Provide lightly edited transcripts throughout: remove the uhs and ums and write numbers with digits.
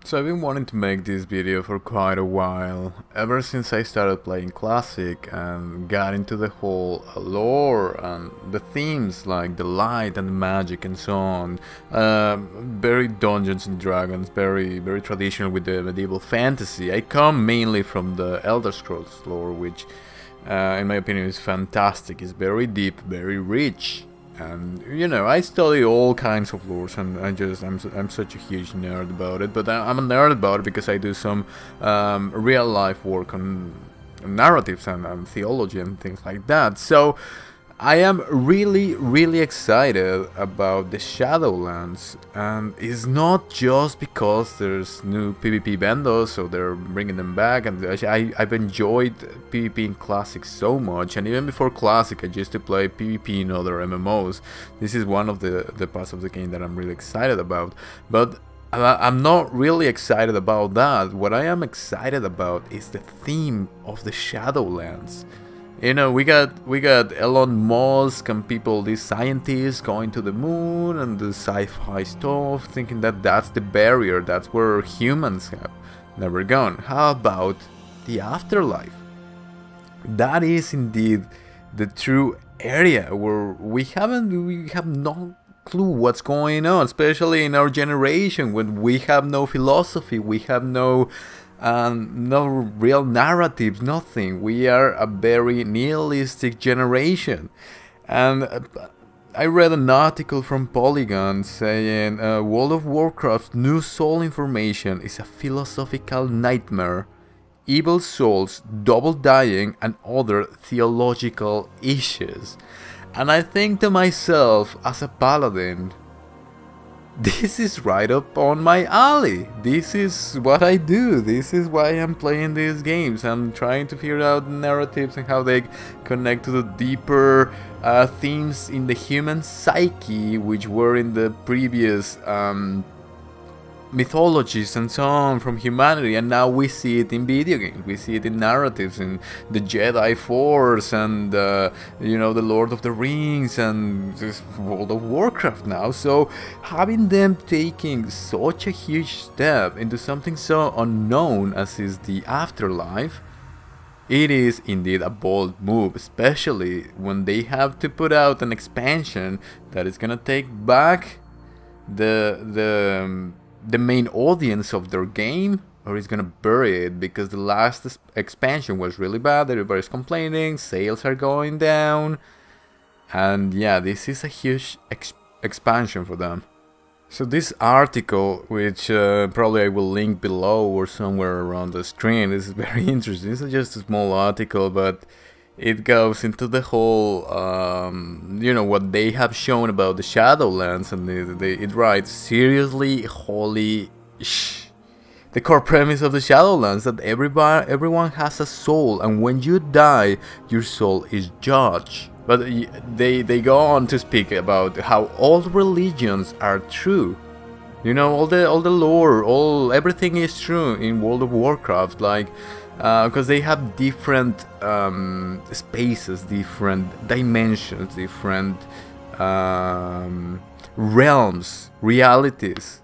So I've been wanting to make this video for quite a while, ever since I started playing Classic and got into the whole lore and the themes like the light and the magic and so on. Very Dungeons and Dragons, very traditional with the medieval fantasy. I come mainly from the Elder Scrolls lore, which in my opinion is fantastic. It's very deep, very rich. And you know, I study all kinds of lores, and I'm such a huge nerd about it. But I'm a nerd about it because I do some real life work on narratives and theology and things like that. So I am really excited about the Shadowlands, and it's not just because there's new PvP vendors, so they're bringing them back, and I've enjoyed PvP in Classic so much, and even before Classic I used to play PvP in other MMOs. This is one of the parts of the game that I'm really excited about, but I'm not really excited about that. What I am excited about is the theme of the Shadowlands. You know, we got Elon Musk and people, these scientists going to the moon and the sci-fi stuff, thinking that that's the barrier, that's where humans have never gone. How about the afterlife? That is indeed the true area where we have no clue what's going on, especially in our generation when we have no philosophy, we have no real narratives, nothing. We are a very nihilistic generation. And I read an article from Polygon saying World of Warcraft's new soul information is a philosophical nightmare, evil souls, double dying, and other theological issues. And I think to myself, as a paladin, this is right up on my alley. This is what I do. This is why I'm playing these games. I'm trying to figure out narratives and how they connect to the deeper themes in the human psyche, which were in the previous mythologies and so on from humanity, and now we see it in video games, we see it in narratives, in the Jedi Force and you know, the Lord of the Rings and this World of Warcraft now. So having them taking such a huge step into something so unknown as is the afterlife, it is indeed a bold move, especially when they have to put out an expansion that is gonna take back the main audience of their game, or is gonna bury it, because the last expansion was really bad. Everybody's complaining, sales are going down, and yeah, this is a huge expansion for them. So this article, which probably I will link below or somewhere around the screen, this is very interesting. This is just a small article, but it goes into the whole, you know, what they have shown about the Shadowlands, and it writes, seriously, holy sh. The core premise of the Shadowlands, that everyone has a soul, and when you die, your soul is judged. But they go on to speak about how all religions are true. You know, all the lore, everything is true in World of Warcraft, like. Because they have different spaces, different dimensions, different realms, realities.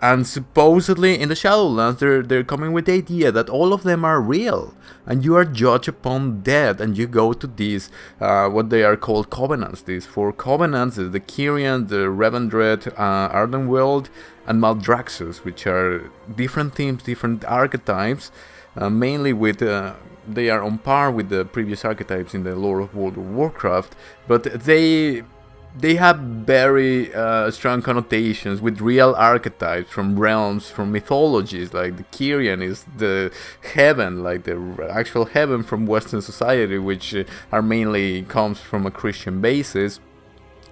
And supposedly in the Shadowlands they're coming with the idea that all of them are real, and you are judged upon death, and you go to these what they are called covenants. These 4 covenants is the Kyrian, the Revendred, Ardenweald, and Maldraxxus, which are different themes, different archetypes. Mainly with they are on par with the previous archetypes in the lore of World of Warcraft, but they have very strong connotations with real archetypes from realms, from mythologies. Like the Kyrian is the heaven, like the actual heaven from Western society, which are mainly comes from a Christian basis.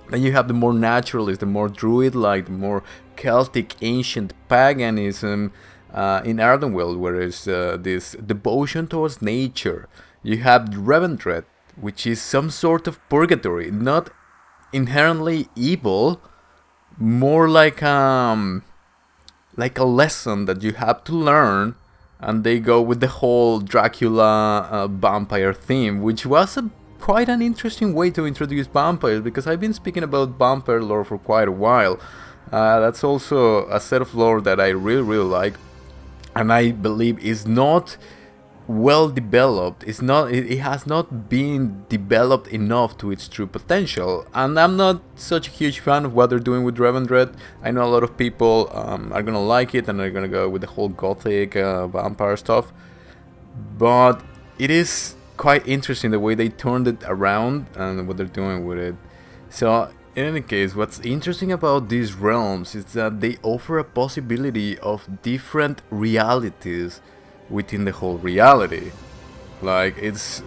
Then you have the more naturalist, the more druid-like, the more Celtic ancient paganism. In Ardenweald, whereas this devotion towards nature. You have Revendred, which is some sort of purgatory, not inherently evil, more like a lesson that you have to learn. And they go with the whole Dracula vampire theme, which was quite an interesting way to introduce vampires, because I've been speaking about vampire lore for quite a while. That's also a set of lore that I really like, and I believe is not well developed. It has not been developed enough to its true potential, and I'm not such a huge fan of what they're doing with Revendred. I know a lot of people are gonna like it and they're gonna go with the whole gothic vampire stuff, but it is quite interesting the way they turned it around and what they're doing with it. So in any case, what's interesting about these realms is that they offer a possibility of different realities within the whole reality. Like, it's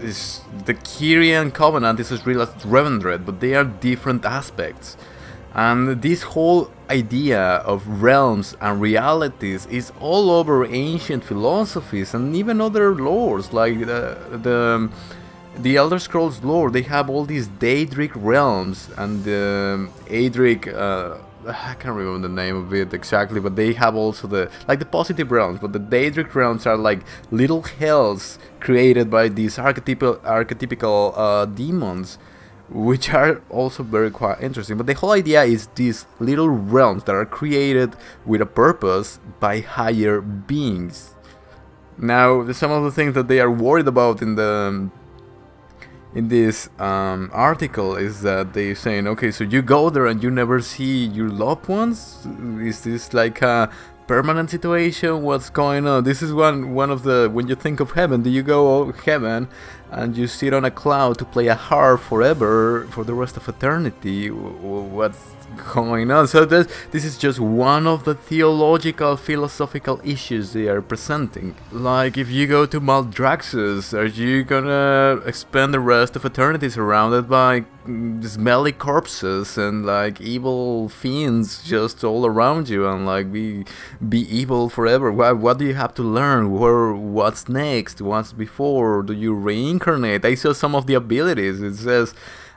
the Kyrian Covenant is as real as Revendred, but they are different aspects. And this whole idea of realms and realities is all over ancient philosophies and even other lores, like the Elder Scrolls lore. They have all these Daedric realms and the Aedric I can't remember the name of it exactly, but they have also the positive realms, but the Daedric realms are like little hells created by these archetypical demons, which are also very quite interesting. But the whole idea is these little realms that are created with a purpose by higher beings. Now, some of the things that they are worried about in this article is that they're saying, okay, so you go there and you never see your loved ones? Is this like a permanent situation? What's going on? This is one of the, when you think of heaven, do you go heaven and you sit on a cloud to play a harp forever, for the rest of eternity? What's going on? So this is just one of the theological, philosophical issues they are presenting. Like, if you go to Maldraxxus, are you gonna spend the rest of eternity surrounded by smelly corpses and like evil fiends just all around you, and like be evil forever? What do you have to learn? What's next? What's before? Do you reincarnate? I saw some of the abilities. It says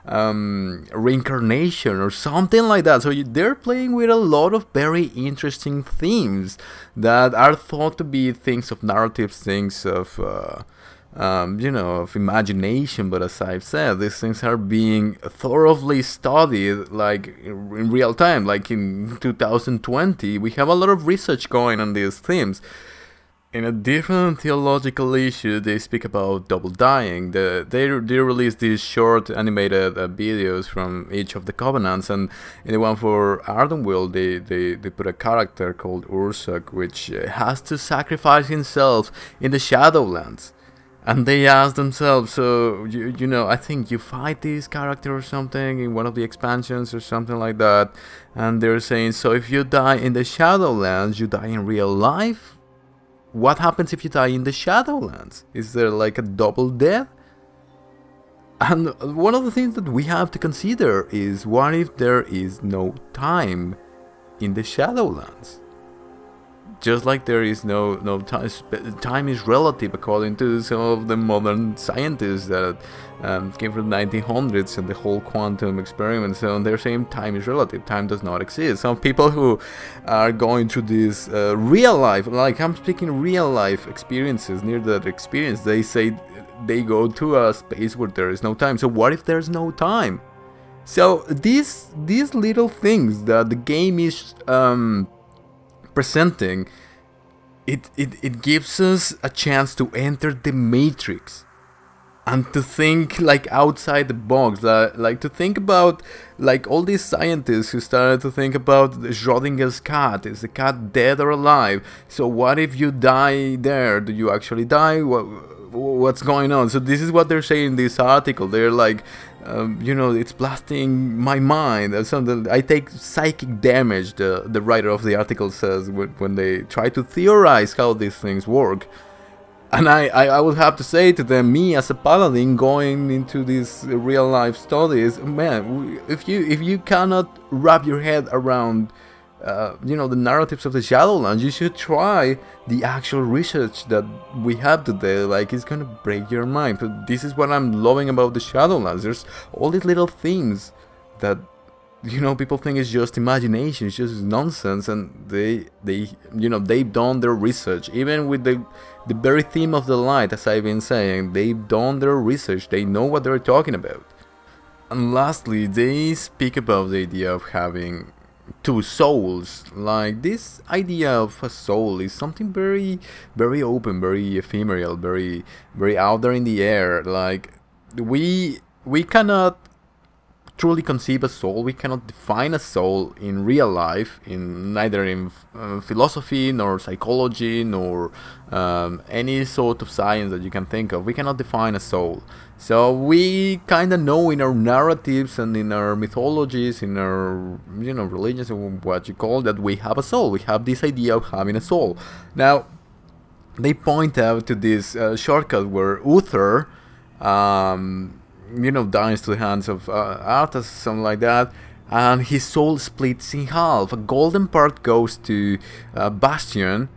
reincarnation or something like that. So they're playing with a lot of very interesting themes that are thought to be things of narratives, things of you know, of imagination. But as I've said, these things are being thoroughly studied, like in real time. Like in 2020, we have a lot of research going on these themes. In a different theological issue, they speak about double dying. They released these short animated videos from each of the covenants, and in the one for Ardenweald, they put a character called Ursak, which has to sacrifice himself in the Shadowlands. And they ask themselves, so you know, I think you fight this character or something in one of the expansions or something like that, and they're saying, so if you die in the Shadowlands, you die in real life? What happens if you die in the Shadowlands? Is there like a double death? And one of the things that we have to consider is, what if there is no time in the Shadowlands? Just like there is no time. Time is relative, according to some of the modern scientists that came from the 1900s and the whole quantum experiment. So they're saying time is relative. Time does not exist. Some people who are going through this real life, like I'm speaking real life experiences, near that experience, they say they go to a space where there is no time. So what if there's no time? So these little things that the game is presenting, it gives us a chance to enter the matrix and to think like outside the box, like to think about like all these scientists who started to think about Schrodinger's cat. Is the cat dead or alive? So what if you die there? Do you actually die? What's going on? So this is what they're saying in this article. They're like, you know, it's blasting my mind. I take psychic damage, the writer of the article says, when they try to theorize how these things work. And I would have to say to them, me as a paladin going into these real life studies, man, if you cannot wrap your head around you know, the narratives of the Shadowlands, you should try the actual research that we have today. Like, it's gonna break your mind. But this is what I'm loving about the Shadowlands. There's all these little things that, you know, people think it's just imagination, it's just nonsense, and they you know, they've done their research. Even with the very theme of the light, as I've been saying, they've done their research. They know what they're talking about. And lastly, they speak about the idea of having to souls. Like, this idea of a soul is something very, very open, very ephemeral, very, very out there in the air. Like, we cannot truly conceive a soul. We cannot define a soul in real life, in neither in philosophy nor psychology nor any sort of science that you can think of. We cannot define a soul. So we kind of know in our narratives and in our mythologies, in our religions, and what you call that, we have a soul. We have this idea of having a soul. Now they point out to this shortcut where Uther dies to the hands of Arthas, something like that, and his soul splits in half. A golden part goes to Bastion,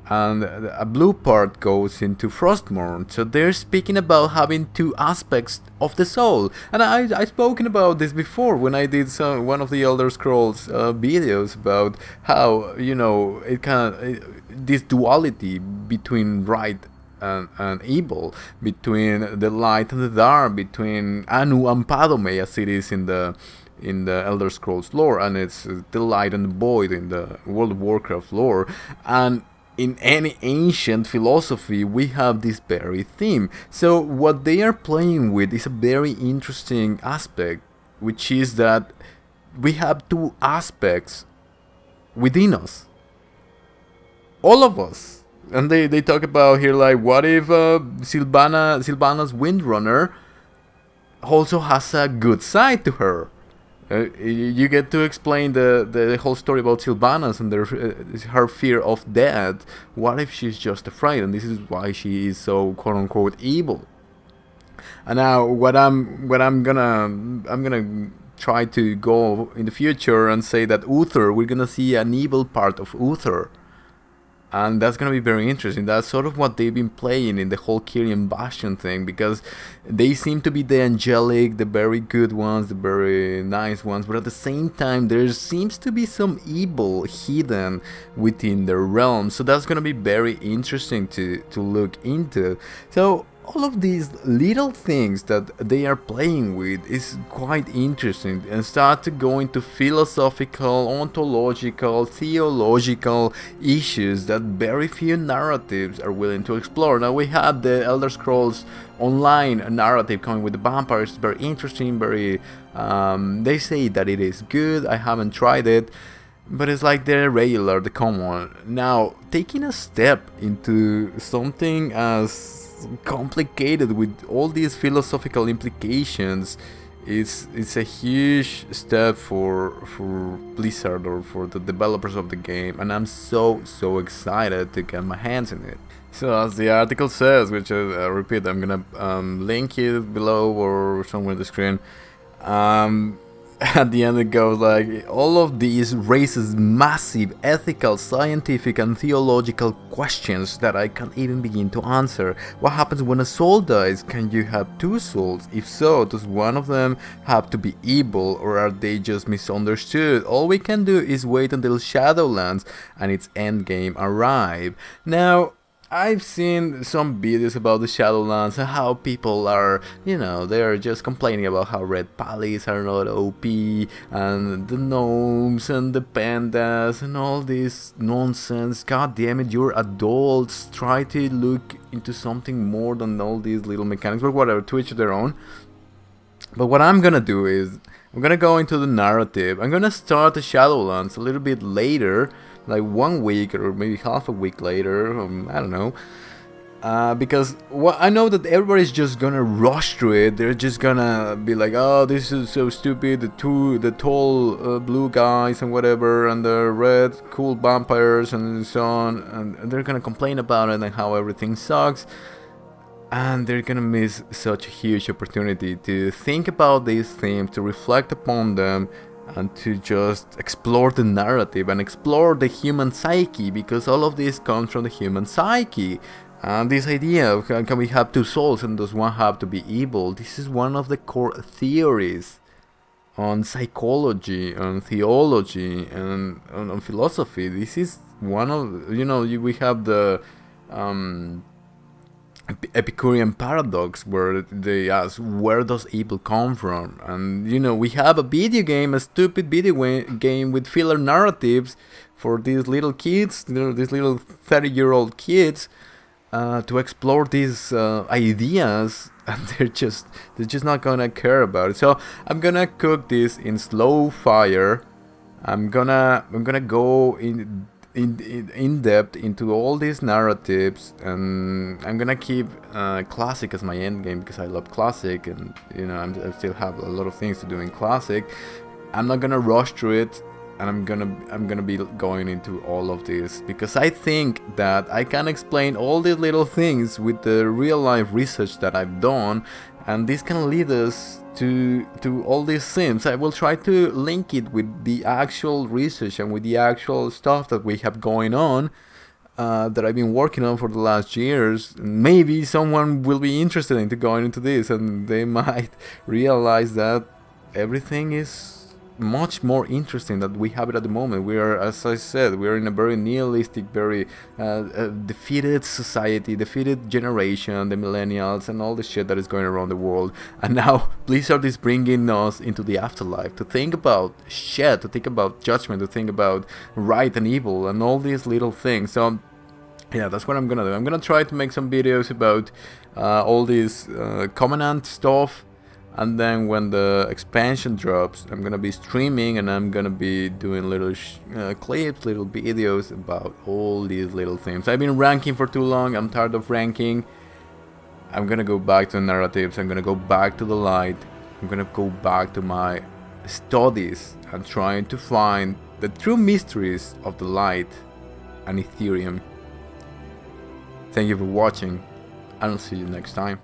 and a blue part goes into Frostmourne. So they're speaking about having two aspects of the soul. And I've spoken about this before when I did one of the Elder Scrolls videos about how, it this duality between right and evil, between the light and the dark, between Anu and Padome, as it is in the Elder Scrolls lore, and it's the light and the void in the World of Warcraft lore. And in any ancient philosophy we have this very theme. So what they are playing with is a very interesting aspect, which is that we have two aspects within us, all of us. And they talk about here, like, what if Sylvana's Windrunner also has a good side to her? You get to explain the whole story about Sylvanas and her fear of death. What if she's just afraid, and this is why she is so quote-unquote evil? And now what I'm gonna try to go in the future and say that Uther, we're gonna see an evil part of Uther. And that's going to be very interesting. That's sort of what they've been playing in the whole Kyrian Bastion thing, because they seem to be the angelic, the very good ones, the very nice ones, but at the same time there seems to be some evil hidden within their realm. So that's going to be very interesting to look into. So all of these little things that they are playing with is quite interesting, and start to go into philosophical, ontological, theological issues that very few narratives are willing to explore. Now we had the Elder Scrolls Online narrative coming with the vampires, very interesting, very they say that it is good. I haven't tried it, but it's like the regular, the common. Now taking a step into something as complicated with all these philosophical implications, it's a huge step for Blizzard, or for the developers of the game, and I'm so excited to get my hands in it. So as the article says, which I repeat, I'm gonna link it below or somewhere in the screen, at the end it goes like, all of these raises massive ethical, scientific and theological questions that I can't even begin to answer. What happens when a soul dies? Can you have two souls? If so, does one of them have to be evil, or are they just misunderstood? All we can do is wait until Shadowlands and its endgame arrive. Now I've seen some videos about the Shadowlands and how people are, they're just complaining about how red pallies are not OP, and the gnomes and the pandas and all this nonsense. God damn it, you're adults. Try to look into something more than all these little mechanics, but whatever, to each their own. But what I'm gonna do is, I'm gonna go into the narrative. I'm gonna start the Shadowlands a little bit later, like 1 week or maybe half a week later, I don't know, because I know that everybody's just gonna rush through it. They're just gonna be like, oh, this is so stupid, the tall blue guys and whatever, and the red cool vampires and so on, and they're gonna complain about it and how everything sucks, and they're gonna miss such a huge opportunity to think about these themes, to reflect upon them, and to just explore the narrative and explore the human psyche, because all of this comes from the human psyche. And this idea of can we have two souls and does one have to be evil? This is one of the core theories on psychology, on theology, and on philosophy. This is one of, we have the Epicurean paradox, where they ask, where does evil come from? And you know, we have a video game, a stupid video game with filler narratives for these little kids, these little 30-year-old kids, to explore these ideas, and they're just not gonna care about it. So I'm gonna cook this in slow fire. I'm gonna go in depth into all these narratives, and I'm gonna keep classic as my end game because I love classic, and you know, I still have a lot of things to do in classic. I'm not gonna rush through it, and I'm gonna be going into all of this because I think that I can explain all these little things with the real life research that I've done, and this can lead us to all these things. I will try to link it with the actual research and with the actual stuff that we have going on, that I've been working on for the last years. Maybe someone will be interested into going into this, and they might realize that everything is much more interesting than we have it at the moment. We are, as I said, we are in a very nihilistic, very defeated society, defeated generation, the millennials, and all the shit that is going around the world. And now Blizzard is bringing us into the afterlife to think about shit, to think about judgment, to think about right and evil, and all these little things. So yeah, that's what I'm gonna do. I'm gonna try to make some videos about all this Covenant stuff. And then when the expansion drops, I'm gonna be streaming, and I'm gonna be doing little clips, little videos about all these little things. I've been ranking for too long. I'm tired of ranking. I'm gonna go back to the narratives. I'm gonna go back to the light. I'm gonna go back to my studies and trying to find the true mysteries of the light and Ethereum. Thank you for watching, and I'll see you next time.